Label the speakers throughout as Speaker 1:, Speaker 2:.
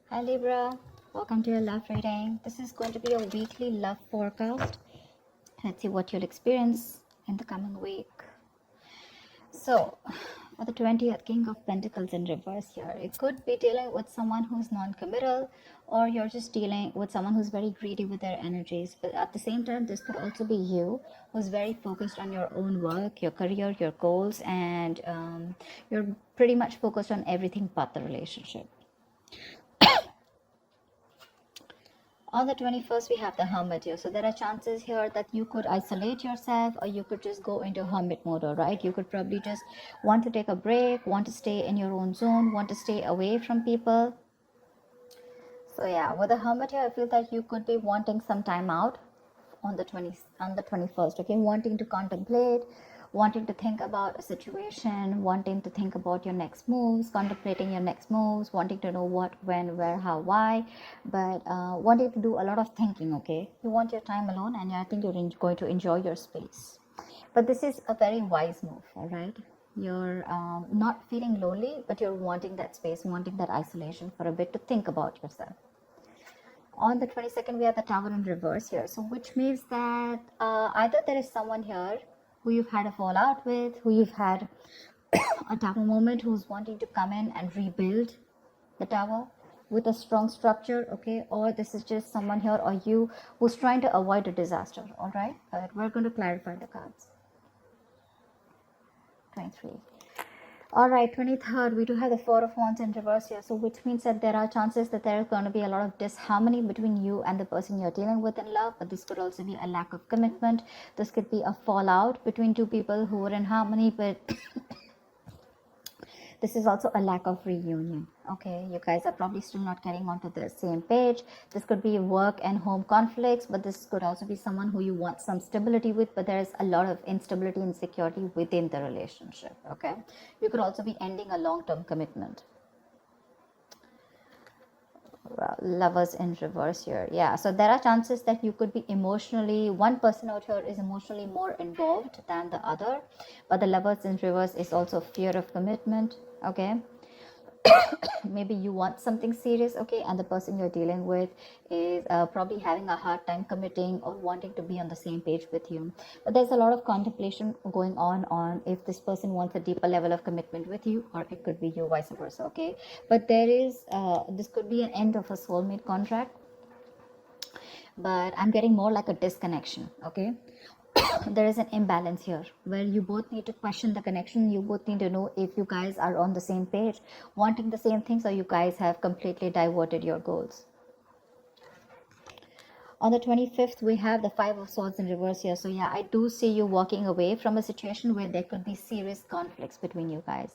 Speaker 1: Hi Libra, welcome to your love reading. This is going to be a weekly love forecast. Let's see what you'll experience in the coming week. So, for the 20th King of Pentacles in reverse here, it could be dealing with someone who's non-committal, or you're just dealing with someone who's very greedy with their energies. But at the same time, this could also be you who's very focused on your own work, your career, your goals, and you're pretty much focused on everything but the relationship. On the 21st, we have the Hermit here. So there are chances here that you could isolate yourself, or you could just go into Hermit mode, all right? You could probably just want to take a break, want to stay in your own zone, want to stay away from people. So yeah, with the Hermit here, I feel that you could be wanting some time out on the 21st, okay? Wanting to contemplate, wanting to think about a situation, wanting to think about your next moves, contemplating your next moves, wanting to know what, when, where, how, why, but wanting to do a lot of thinking, okay? You want your time alone, and I think you're going to enjoy your space. But this is a very wise move, all right? You're not feeling lonely, but you're wanting that space, wanting that isolation for a bit to think about yourself. On the 22nd, we have the Tower in reverse here, so which means that either there is someone here who you've had a fallout with, who you've had a tower moment, who's wanting to come in and rebuild the tower with a strong structure, okay? Or this is just someone here or you who's trying to avoid a disaster. All right, but we're going to clarify the cards. 23. All right, 23rd, we do have the Four of Wands in reverse here, so which means that there are chances that there is going to be a lot of disharmony between you and the person you're dealing with in love, but this could also be a lack of commitment. This could be a fallout between two people who are in harmony, but this is also a lack of reunion. Okay, you guys are probably still not getting onto the same page. This could be work and home conflicts, but this could also be someone who you want some stability with, but there is a lot of instability and insecurity within the relationship. Okay, you could also be ending a long-term commitment. Lovers in reverse here. Yeah, so there are chances that you could be emotionally, one person out here is emotionally more involved than the other, but the lovers in reverse is also fear of commitment. Okay, maybe you want something serious, okay, and the person you're dealing with is probably having a hard time committing or wanting to be on the same page with you. But there's a lot of contemplation going on if this person wants a deeper level of commitment with you, or it could be you vice versa, okay? But there is this could be an end of a soulmate contract, but I'm getting more like a disconnection, okay? There is an imbalance here where you both need to question the connection. You both need to know if you guys are on the same page, wanting the same things, or you guys have completely diverted your goals. On the 25th, we have the Five of Swords in reverse here. So yeah, I do see you walking away from a situation where there could be serious conflicts between you guys.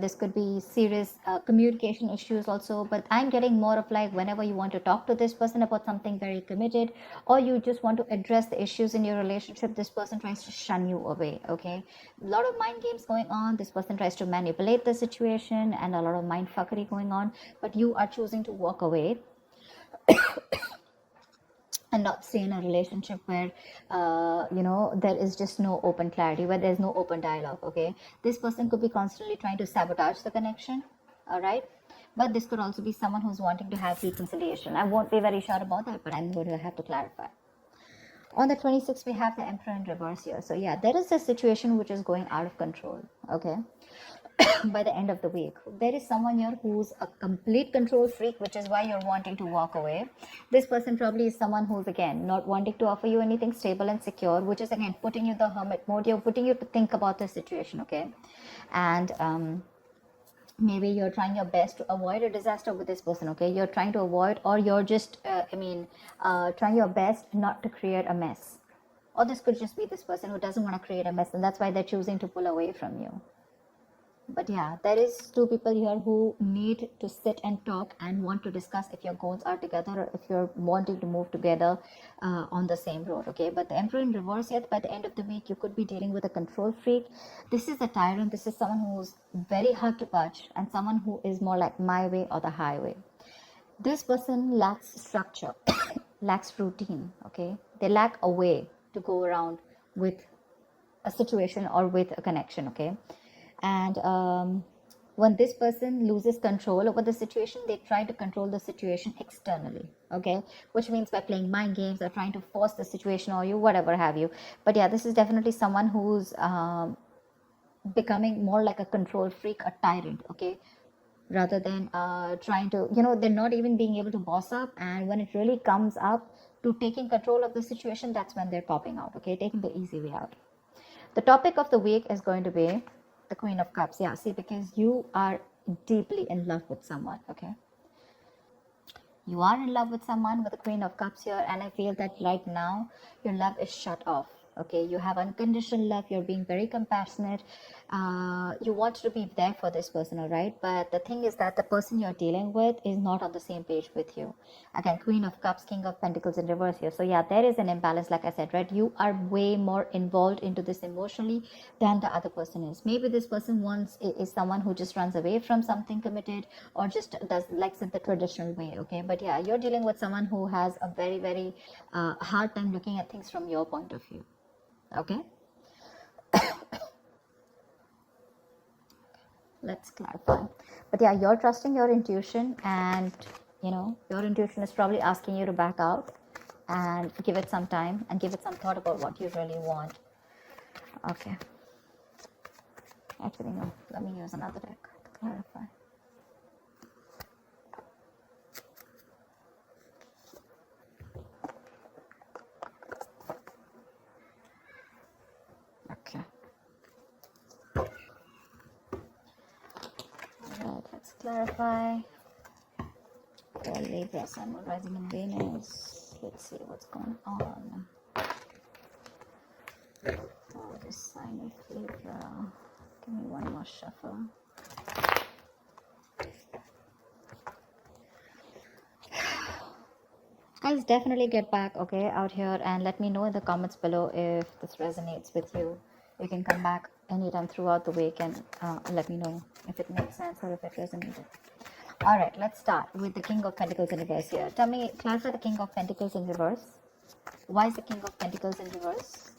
Speaker 1: This could be serious communication issues also, but I'm getting more of like whenever you want to talk to this person about something very committed, or you just want to address the issues in your relationship, this person tries to shun you away, okay? A lot of mind games going on. This person tries to manipulate the situation and a lot of mind fuckery going on, but you are choosing to walk away and not stay in a relationship where there is just no open clarity, where there's no open dialogue, okay? This person could be constantly trying to sabotage the connection, all right? But this could also be someone who's wanting to have reconciliation. I won't be very sure about that, but I'm going to have to clarify. On the 26th, we have the Emperor in reverse here. So yeah, there is a situation which is going out of control, okay? By the end of the week, there is someone here who's a complete control freak, which is why you're wanting to walk away. This person probably is someone who's again not wanting to offer you anything stable and secure, which is again putting you in the hermit mode. You're putting you to think about the situation, okay? And maybe you're trying your best to avoid a disaster with this person, okay? You're trying to avoid, or you're just trying your best not to create a mess. Or this could just be this person who doesn't want to create a mess, and that's why they're choosing to pull away from you. But yeah, there is two people here who need to sit and talk and want to discuss if your goals are together, or if you're wanting to move together on the same road, okay? But the Emperor in reverse, yet by the end of the week, you could be dealing with a control freak. This is a tyrant. This is someone who's very hard to touch, and someone who is more like my way or the highway. This person lacks structure, lacks routine, okay? They lack a way to go around with a situation or with a connection, okay? And When this person loses control over the situation, they try to control the situation externally, okay, which means by playing mind games or trying to force the situation or you whatever have you. But yeah, this is definitely someone who's becoming more like a control freak, a tyrant, okay, rather than trying to, they're not even being able to boss up, and when it really comes up to taking control of the situation, that's when they're popping out, okay, taking the easy way out. The topic of the week is going to be the Queen of Cups. Yeah, see, because you are deeply in love with someone, okay? You are in love with someone with the Queen of Cups here, and I feel that right now your love is shut off. Okay, you have unconditional love, you're being very compassionate, you want to be there for this person, all right, but the thing is that the person you're dealing with is not on the same page with you. Again, Queen of Cups, King of Pentacles in reverse here. So yeah, there is an imbalance, like I said, right? You are way more involved into this emotionally than the other person is. Maybe this person is someone who just runs away from something committed, or just does likes it the traditional way, okay? But yeah, you're dealing with someone who has a very, very hard time looking at things from your point of view, okay? Let's clarify. But yeah, you're trusting your intuition, and your intuition is probably asking you to back out and give it some time and give it some thought about what you really want. Okay, actually no, let me use another deck to clarify. Okay, all right, let's clarify for Libra, Sun, Moon, Rising in Venus. Let's see what's going on. Oh, this sign of Libra. Give me one more shuffle. Guys, definitely get back, okay, out here, and let me know in the comments below if this resonates with you. You can come back anytime throughout the week and let me know if it makes sense or if it resonated. All right, let's start with the King of Pentacles in reverse here. Tell me, clarify the King of Pentacles in reverse. Why is the King of Pentacles in reverse?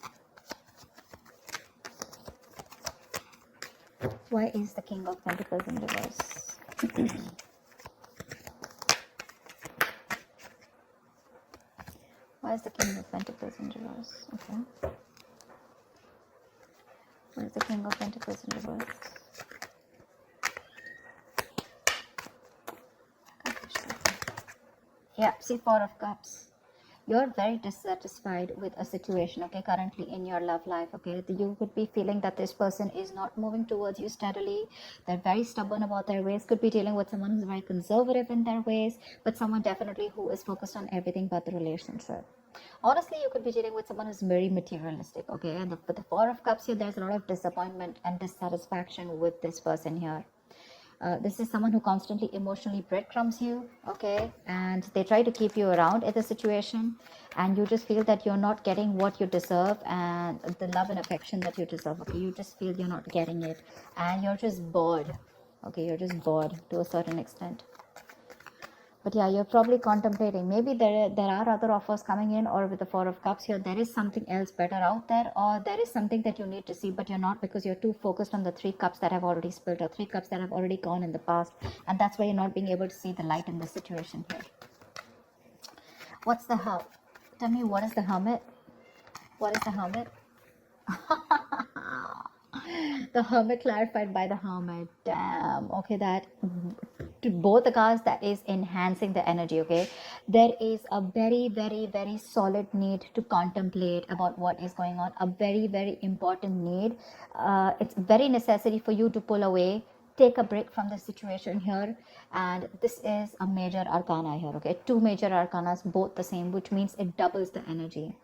Speaker 1: Why is the King of Pentacles in reverse? Why is the King of Pentacles in reverse? Okay. Why is the King of Pentacles in reverse? Yeah, see, Four of Cups. You're very dissatisfied with a situation, okay, currently in your love life, okay? You could be feeling that this person is not moving towards you steadily. They're very stubborn about their ways. Could be dealing with someone who's very conservative in their ways, but someone definitely who is focused on everything but the relationship. Honestly, you could be dealing with someone who's very materialistic, okay? And with the Four of Cups here, there's a lot of disappointment and dissatisfaction with this person here. This is someone who constantly emotionally breadcrumbs you, okay, and they try to keep you around in the situation, and you just feel that you're not getting what you deserve and the love and affection that you deserve, okay? You just feel you're not getting it, and you're just bored, okay? You're just bored to a certain extent. But yeah, you're probably contemplating, maybe there are other offers coming in, or with the Four of Cups here, there is something else better out there, or there is something that you need to see, but you're not, because you're too focused on the Three Cups that have already spilled, or Three Cups that have already gone in the past, and that's why you're not being able to see the light in the situation here. What's the Hermit? Tell me, what is the Hermit? What is the Hermit? The Hermit clarified by the Hermit. Damn. Okay, that to both the cards, that is enhancing the energy, okay? There is a very, very, very solid need to contemplate about what is going on, a very, very important need. It's very necessary for you to pull away, take a break from the situation here, and this is a major arcana here, okay? Two major arcanas, both the same, which means it doubles the energy.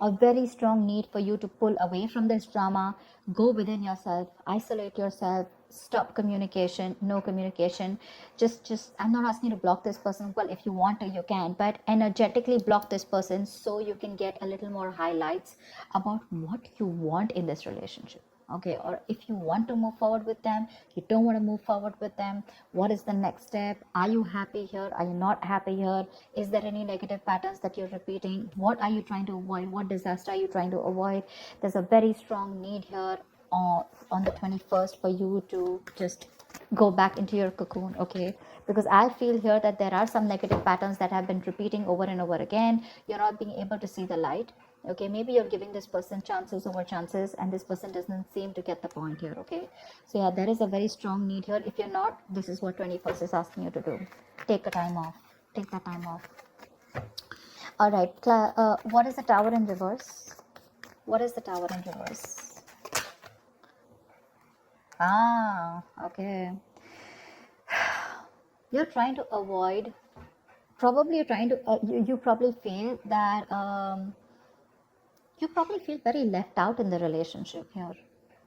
Speaker 1: A very strong need for you to pull away from this drama, go within yourself, isolate yourself, stop communication, no communication. Just I'm not asking you to block this person. Well, if you want to, you can, but energetically block this person so you can get a little more highlights about what you want in this relationship, okay? Or if you want to move forward with them, you don't want to move forward with them, what is the next step? Are you happy here? Are you not happy here? Is there any negative patterns that you're repeating? What are you trying to avoid? What disaster are you trying to avoid? There's a very strong need here on the 21st for you to just go back into your cocoon, okay? Because I feel here that there are some negative patterns that have been repeating over and over again. You're not being able to see the light, okay? Maybe you're giving this person chances over chances, and this person doesn't seem to get the point here, okay? So yeah, there is a very strong need here. If you're not, this is what 21st is asking you to do. Take a time off. Take that time off. All right, what is the Tower in reverse? What is the Tower in reverse? Okay. You're trying to avoid, probably you're trying to, you probably feel that, you probably feel very left out in the relationship here,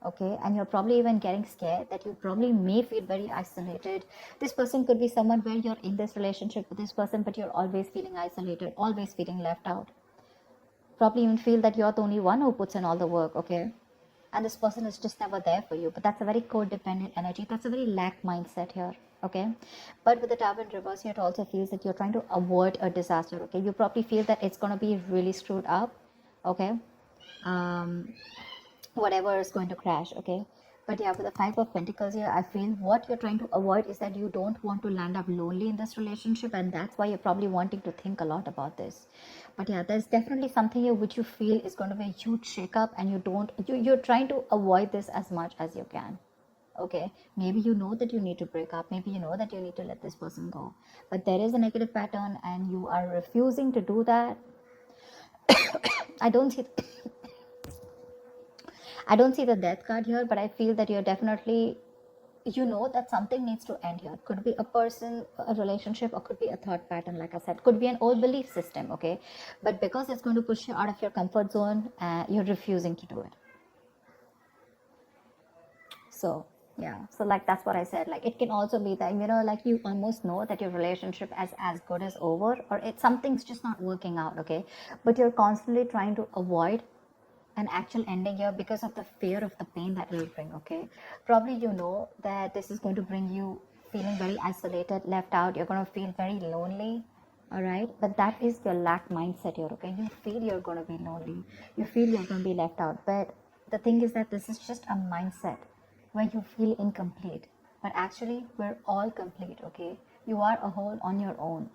Speaker 1: okay? And you're probably even getting scared that you probably may feel very isolated. This person could be someone where you're in this relationship with this person, but you're always feeling isolated, always feeling left out. Probably even feel that you're the only one who puts in all the work, okay? And this person is just never there for you. But that's a very codependent energy. That's a very lack mindset here, okay? But with the Tower in reverse here, it also feels that you're trying to avoid a disaster, okay? You probably feel that it's going to be really screwed up, okay? Whatever is going to crash, okay? But yeah, with the Five of Pentacles here, I feel what you're trying to avoid is that you don't want to land up lonely in this relationship, and that's why you're probably wanting to think a lot about this. But yeah, there's definitely something here which you feel is going to be a huge shakeup, and you're trying to avoid this as much as you can. Okay, maybe you know that you need to break up, maybe you know that you need to let this person go, but there is a negative pattern and you are refusing to do that. I don't see I don't see the death card here, but I feel that you're definitely, you know that something needs to end here. Could be a person, a relationship, or could be a thought pattern, like I said. Could be an old belief system, okay? But because it's going to push you out of your comfort zone, you're refusing to do it. So, yeah. So, like, that's what I said. Like, it can also be that, you know, like you almost know that your relationship is as good as over, or something's just not working out, okay? But you're constantly trying to avoid an actual ending here because of the fear of the pain that it will bring, okay? Probably you know that this is going to bring you feeling very isolated, left out. You're going to feel very lonely, all right? But that is your lack mindset here, okay? You feel you're going to be lonely. You feel you're going to be left out. But the thing is that this is just a mindset where you feel incomplete. But actually, we're all complete, okay? You are a whole on your own.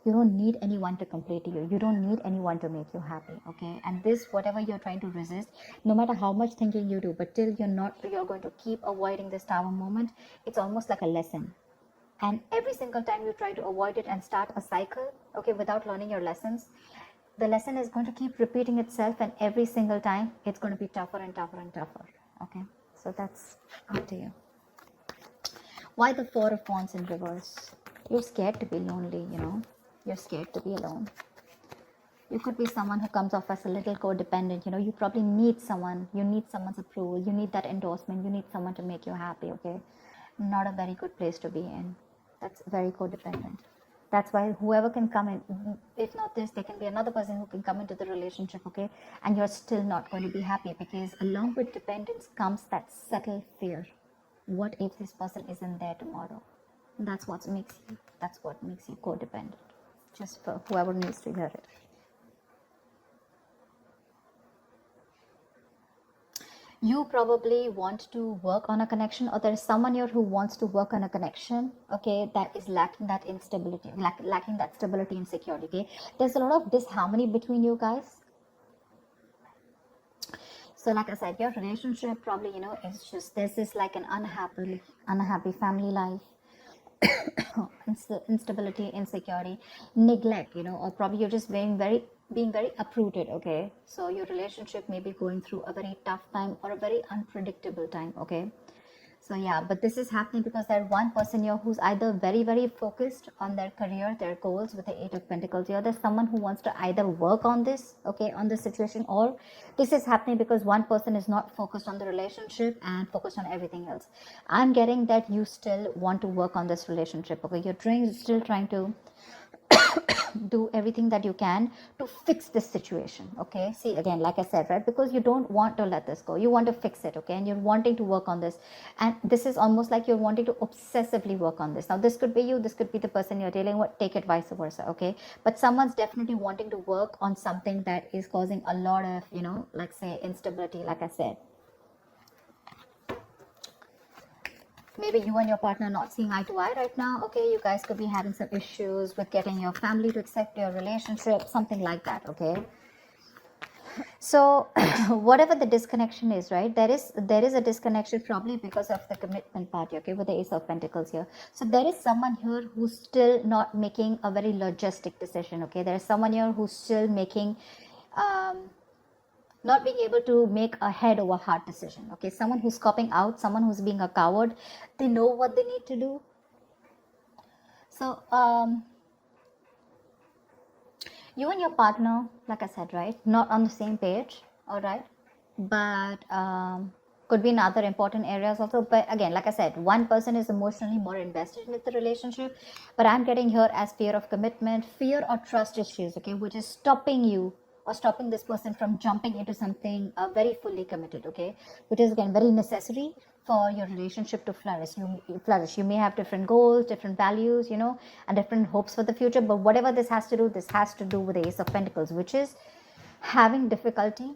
Speaker 1: You don't need anyone to complete you. You don't need anyone to make you happy, okay? And this, whatever you're trying to resist, no matter how much thinking you do, but till you're going to keep avoiding this Tower moment. It's almost like a lesson. And every single time you try to avoid it and start a cycle, okay, without learning your lessons, the lesson is going to keep repeating itself, and every single time it's going to be tougher and tougher and tougher, okay? So that's up to you. Why the Four of Wands in reverse? You're scared to be lonely, you know? You're scared to be alone. You could be someone who comes off as a little codependent, you know? You probably need someone. You need someone's approval. You need that endorsement. You need someone to make you happy, okay? Not a very good place to be in. That's very codependent. That's why whoever can come in, if not this, there can be another person who can come into the relationship, okay? And you're still not going to be happy, because along with dependence comes that subtle fear. What if this person isn't there tomorrow? That's what makes you codependent. Just for whoever needs to hear it. You probably want to work on a connection, or there's someone here who wants to work on a connection, okay, that is lacking that instability, lacking that stability and security, okay? There's a lot of disharmony between you guys. So like I said, your relationship probably, you know, it's just, there's this like an unhappy family life, instability, insecurity, neglect, you know, or probably you're just being very uprooted, okay? So your relationship may be going through a very tough time or a very unpredictable time, okay? So yeah, but this is happening because there's one person here who's either very, very focused on their career, their goals with the Eight of Pentacles here. There's someone who wants to either work on this, okay, on this situation, or this is happening because one person is not focused on the relationship and focused on everything else. I'm getting that you still want to work on this relationship, okay? You're still trying to do everything that you can to fix this situation, okay? See, again, like I said, right, because you don't want to let this go, you want to fix it, okay? And you're wanting to work on this, and this is almost like you're wanting to obsessively work on this. Now this could be you, this could be the person you're dealing with, take it vice versa, okay? But someone's definitely wanting to work on something that is causing a lot of, you know, like say instability, like I said. maybe you and your partner not seeing eye to eye right now. Okay, you guys could be having some issues with getting your family to accept your relationship, something like that. Okay, so whatever the disconnection is, right, there is a disconnection probably because of the commitment part, okay, with the Ace of Pentacles here. So there is someone here who's still not making a very logistic decision. Okay, there is someone here who's still making not being able to make a head over heart decision. Okay, someone who's copping out, someone who's being a coward. They know what they need to do. So you and your partner, like I said, right, not on the same page. All right, but could be in other important areas also. But again, like I said, one person is emotionally more invested in the relationship, but I'm getting here as fear of commitment, fear or trust issues, okay, which is stopping you or stopping this person from jumping into something very fully committed, okay, which is again very necessary for your relationship to flourish. You may have different goals, different values, and different hopes for the future, but whatever this has to do with the Ace of Pentacles, which is having difficulty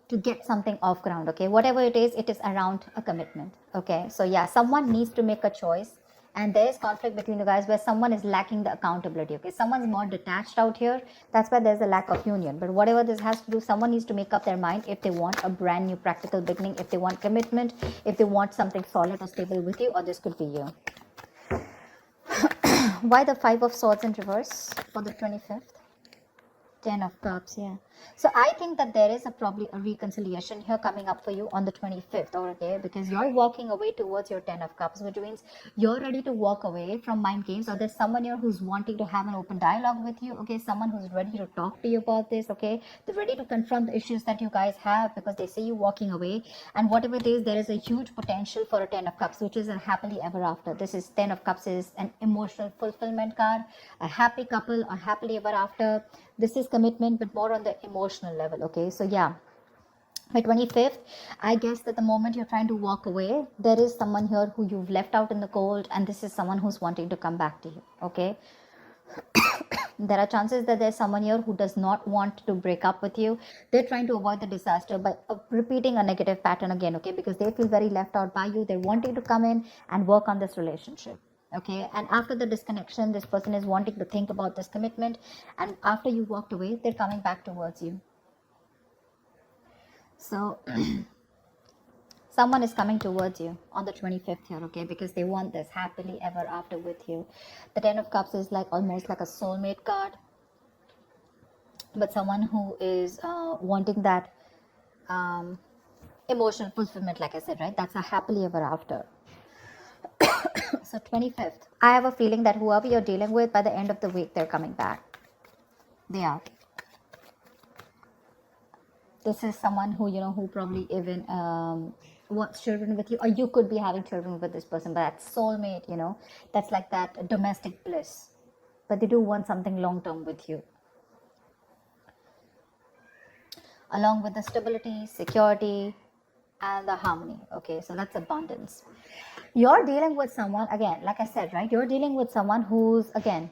Speaker 1: to get something off ground. Okay, whatever it is around a commitment. Okay, so yeah, someone needs to make a choice, and there is conflict between you guys where someone is lacking the accountability. Okay, someone's more detached out here. That's why there's a lack of union. But whatever this has to do, someone needs to make up their mind if they want a brand new practical beginning, if they want commitment, if they want something solid or stable with you, or this could be you. Why the Five of Swords in reverse for the 25th? 10 of Cups, yeah. So I think that there is probably a reconciliation here coming up for you on the 25th, okay? Because you're walking away towards your 10 of Cups, which means you're ready to walk away from mind games, or there's someone here who's wanting to have an open dialogue with you, okay? Someone who's ready to talk to you about this, okay? They're ready to confront the issues that you guys have because they see you walking away. And whatever it is, there is a huge potential for a 10 of Cups, which is a happily ever after. This is 10 of Cups is an emotional fulfillment card, a happy couple, or happily ever after. This is commitment, but more on the emotional level. Okay, so yeah, by 25th, I guess that the moment you're trying to walk away, there is someone here who you've left out in the cold, and this is someone who's wanting to come back to you. Okay, there are chances that there's someone here who does not want to break up with you. They're trying to avoid the disaster by repeating a negative pattern again. Okay, because they feel very left out by you. They're wanting to come in and work on this relationship. Okay, and after the disconnection, this person is wanting to think about this commitment, and after you walked away, they're coming back towards you. So someone is coming towards you on the 25th here, okay, because they want this happily ever after with you. The 10 of Cups is like almost like a soulmate card, but someone who is wanting that emotional fulfillment, like I said, right? That's a happily ever after. So 25th, I have a feeling that whoever you're dealing with, by the end of the week, they're coming back. They are. This is someone who, who probably even wants children with you, or you could be having children with this person, but that's soulmate, that's like that domestic bliss. But they do want something long-term with you. Along with the stability, security, and the harmony. Okay, so that's abundance. You're dealing with someone, again, like I said, right? You're dealing with someone who's, again,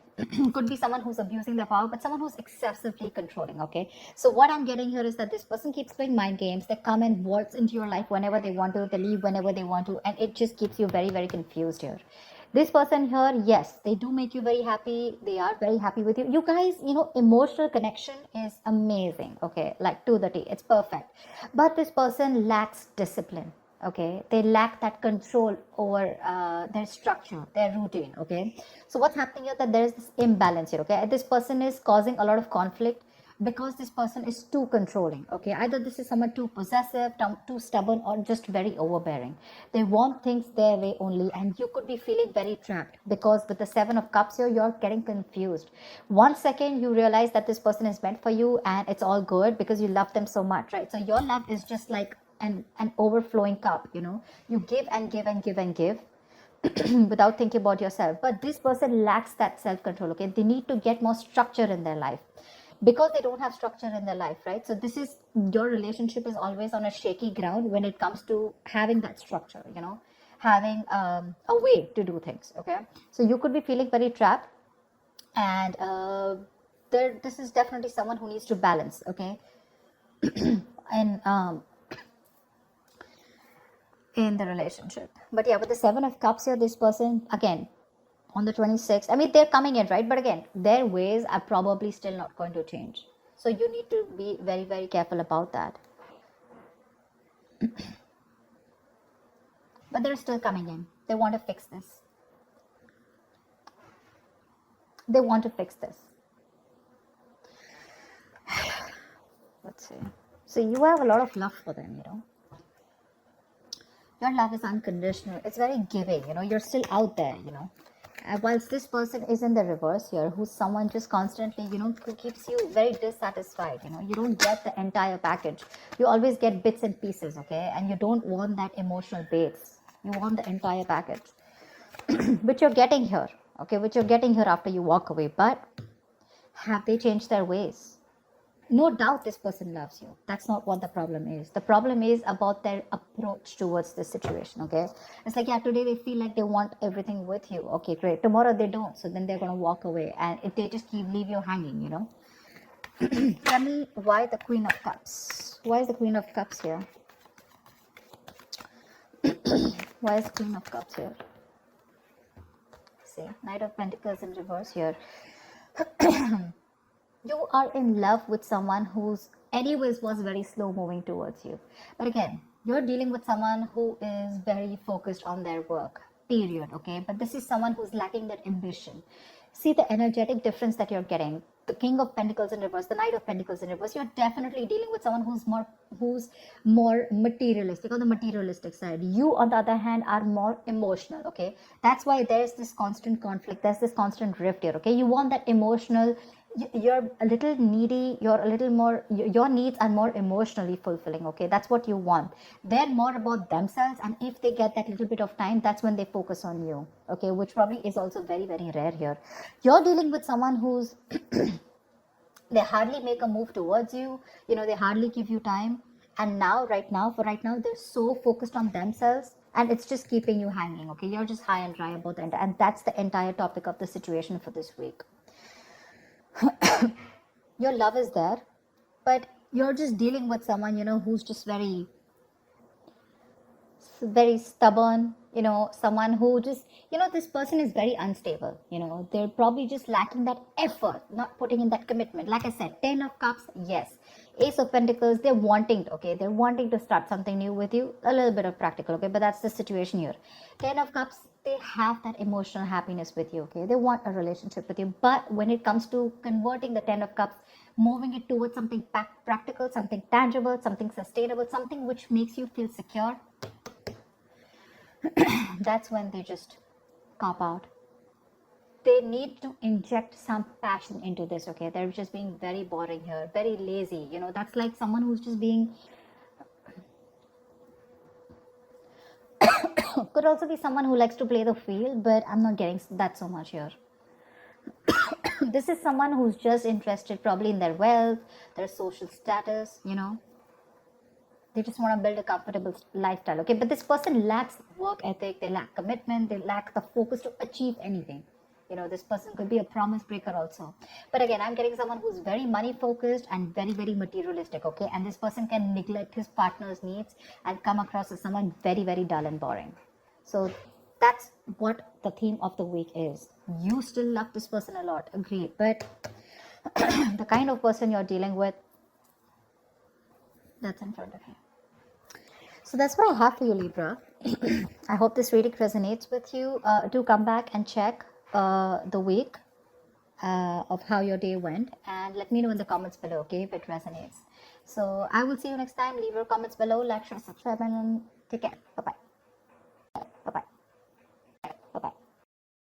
Speaker 1: could be someone who's abusing their power, but someone who's excessively controlling, okay? So what I'm getting here is that this person keeps playing mind games. They come and waltz into your life whenever they want to. They leave whenever they want to. And it just keeps you very, very confused here. This person here, yes, they do make you very happy. They are very happy with you. You guys, emotional connection is amazing, okay? Like to the T, it's perfect. But this person lacks discipline, okay? They lack that control over their structure, their routine, okay? So what's happening here, that there is this imbalance here, okay? This person is causing a lot of conflict because this person is too controlling, okay? Either this is someone too possessive, too stubborn, or just very overbearing. They want things their way only, and you could be feeling very trapped because with the 7 of Cups here, you're getting confused. 1 second you realize that this person is meant for you and it's all good because you love them so much, right? So your love is just like an overflowing cup, you give and give and give and give without thinking about yourself. But this person lacks that self-control, okay? They need to get more structure in their life because they don't have structure in their life, right? So this is, your relationship is always on a shaky ground when it comes to having that structure, having a way to do things, okay? So you could be feeling very trapped, and this is definitely someone who needs to balance, okay? And in the relationship. But yeah, with the Seven of Cups here, this person, again, on the 26th, I mean, they're coming in, right? But again, their ways are probably still not going to change. So you need to be very, very careful about that. But they're still coming in. They want to fix this. They want to fix this. Let's see. So you have a lot of love for them, you know. Your love is unconditional. It's very giving, you know. You're still out there, you know. Whilst this person is in the reverse here, who's someone just constantly, you know, who keeps you very dissatisfied, you know. You don't get the entire package. You always get bits and pieces, okay? And you don't want that emotional base. You want the entire package. Which you're getting here, okay? Which you're getting here after you walk away. But have they changed their ways? No doubt this person loves you. That's not what the problem is. The problem is about their approach towards this situation, okay? It's like, yeah, today they feel like they want everything with you. Okay, great. Tomorrow they don't. So then they're going to walk away. And if they just leave you hanging, you know? Tell me why the Queen of Cups? Why is the Queen of Cups here? Why is the Queen of Cups here? See, Knight of Pentacles in reverse here. You are in love with someone who's anyways was very slow moving towards you. But again, you're dealing with someone who is very focused on their work, period, okay? But this is someone who's lacking that ambition. See the energetic difference that you're getting. The King of Pentacles in reverse, the Knight of Pentacles in reverse. You're definitely dealing with someone who's more materialistic, on the materialistic side. You, on the other hand, are more emotional, okay? That's why there's this constant conflict, there's this constant rift here, okay? You want that emotional, you're a little needy, you're a little more, your needs are more emotionally fulfilling, okay? That's what you want. They're more about themselves, and if they get that little bit of time, that's when they focus on you, okay? Which probably is also very, very rare here. You're dealing with someone who's they hardly make a move towards you, you know, they hardly give you time, and now right now they're so focused on themselves, and it's just keeping you hanging, okay? You're just high and dry about the and that's the entire topic of the situation for this week. Your love is there, but you're just dealing with someone, you know, who's just very stubborn, you know, someone who just, you know, this person is very unstable, you know, they're probably just lacking that effort, not putting in that commitment. Like I said, 10 of Cups, yes. Ace of Pentacles, they're wanting to, okay, they're wanting to start something new with you, a little bit of practical, okay, but that's the situation here. 10 of Cups, they have that emotional happiness with you, okay, they want a relationship with you, but when it comes to converting the 10 of Cups, moving it towards something practical, something tangible, something sustainable, something which makes you feel secure, that's when they just cop out. They need to inject some passion into this, okay? They're just being very boring here, very lazy, you know. That's like someone who's just being could also be someone who likes to play the field, but I'm not getting that so much here. This is someone who's just interested probably in their wealth, their social status, you know. They just want to build a comfortable lifestyle, okay? But this person lacks work ethic, they lack commitment, they lack the focus to achieve anything. You know, this person could be a promise breaker also. But again, I'm getting someone who's very money focused and very, very materialistic, okay? And this person can neglect his partner's needs and come across as someone very, very dull and boring. So that's what the theme of the week is. You still love this person a lot, agreed. But the kind of person you're dealing with, that's in front of you. So that's what I have for you, Libra. I hope this reading resonates with you. Do come back and check the week of how your day went, and let me know in the comments below, okay, if it resonates. So I will see you next time. Leave your comments below, like, share, subscribe, and take care. Bye-bye.